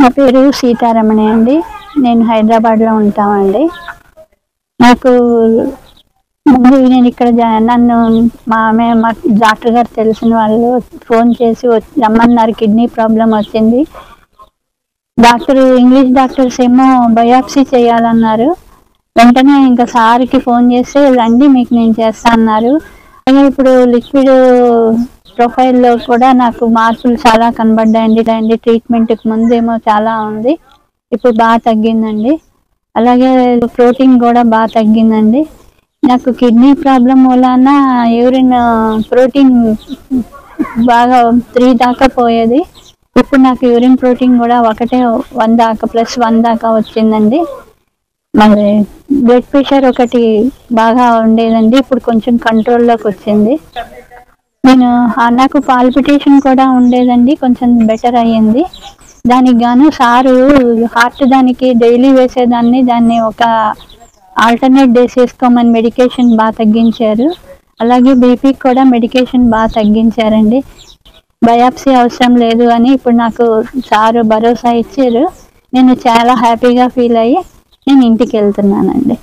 నా పేరు సీతారమణి అండి. నేను హైదరాబాద్లో ఉంటామండి. నాకు ముందు నేను ఇక్కడ నన్ను మా డాక్టర్ గారు తెలిసిన వాళ్ళు ఫోన్ చేసి రమ్మన్నారు. కిడ్నీ ప్రాబ్లం వచ్చింది. ఇంగ్లీష్ డాక్టర్స్ ఏమో బయాప్సీ చేయాలన్నారు. వెంటనే ఇంకా సార్కి ఫోన్ చేస్తే రండి మీకు నేను చేస్తా అన్నారు. అలాగే ఇప్పుడు లిక్విడ్ ప్రొఫైల్లో కూడా నాకు మార్పులు చాలా కనబడ్డాయండి. ట్రీట్మెంట్కి ముందేమో చాలా ఉంది, ఇప్పుడు బాగా తగ్గిందండి. అలాగే ప్రోటీన్ కూడా బాగా తగ్గిందండి. నాకు కిడ్నీ ప్రాబ్లం వలన యూరిన్ ప్రోటీన్ బాగా 3 దాకా పోయేది. ఇప్పుడు నాకు యూరిన్ ప్రోటీన్ కూడా 1 దాకా +1 దాకా వచ్చిందండి. మరి బ్లడ్ ప్రెషర్ ఒకటి బాగా ఉండేదండి, ఇప్పుడు కొంచెం కంట్రోల్లోకి వచ్చింది. నాకు పాల్పిటేషన్ కూడా ఉండేదండి, కొంచెం బెటర్ అయ్యింది. దానికి గాను సారు హార్ట్ దానికి డైలీ వేసేదాన్ని, దాన్ని ఒక ఆల్టర్నేట్ డేస్ వేసుకోమని మెడికేషన్ బాగా తగ్గించారు. అలాగే బీపీకి కూడా మెడికేషన్ బాగా తగ్గించారండి. బయాప్సీ అవసరం లేదు అని ఇప్పుడు నాకు సారు భరోసా ఇచ్చారు. నేను చాలా హ్యాపీగా ఫీల్ అయ్యి నేను ఇంటికి వెళ్తున్నానండి.